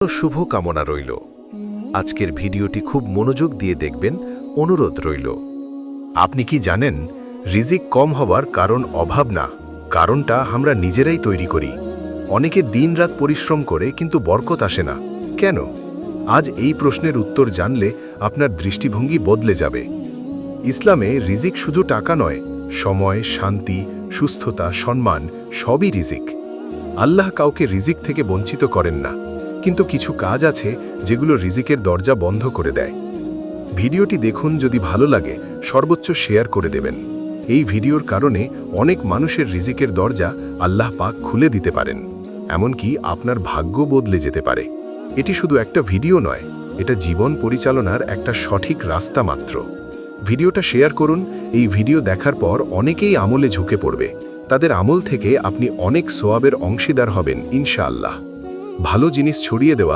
শুভ কামনা রইল। আজকের ভিডিওটি খুব মনোযোগ দিয়ে দেখবেন, অনুরোধ রইল। আপনি কি জানেন, রিজিক কম হবার কারণ অভাব না, কারণটা আমরা নিজেরাই তৈরি করি। অনেকে দিনরাত পরিশ্রম করে কিন্তু বরকত আসে না কেন? আজ এই প্রশ্নের উত্তর জানলে আপনার দৃষ্টিভঙ্গি বদলে যাবে। ইসলামে রিজিক শুধু টাকা নয়, সময়, শান্তি, সুস্থতা, সম্মান সবই রিজিক। আল্লাহ কাউকে রিজিক থেকে বঞ্চিত করেন না, কিন্তু কিছু কাজ আছে যেগুলো রিজিকের দরজা বন্ধ করে দেয়। ভিডিওটি দেখুন, যদি ভালো লাগে সর্বোচ্চ শেয়ার করে দেবেন। এই ভিডিওর কারণে অনেক মানুষের রিজিকের দরজা আল্লাহ পাক খুলে দিতে পারেন, এমনকি আপনার ভাগ্য বদলে যেতে পারে। এটি শুধু একটা ভিডিও নয়, এটা জীবন পরিচালনার একটা সঠিক রাস্তা মাত্র। ভিডিওটা শেয়ার করুন। এই ভিডিও দেখার পর অনেকেই আমলে ঝুঁকে পড়বে। তাদের আমল থেকে আপনি অনেক সোয়াবের অংশীদার হবেন ইনশাআল্লাহ। ভালো জিনিস ছড়িয়ে দেওয়া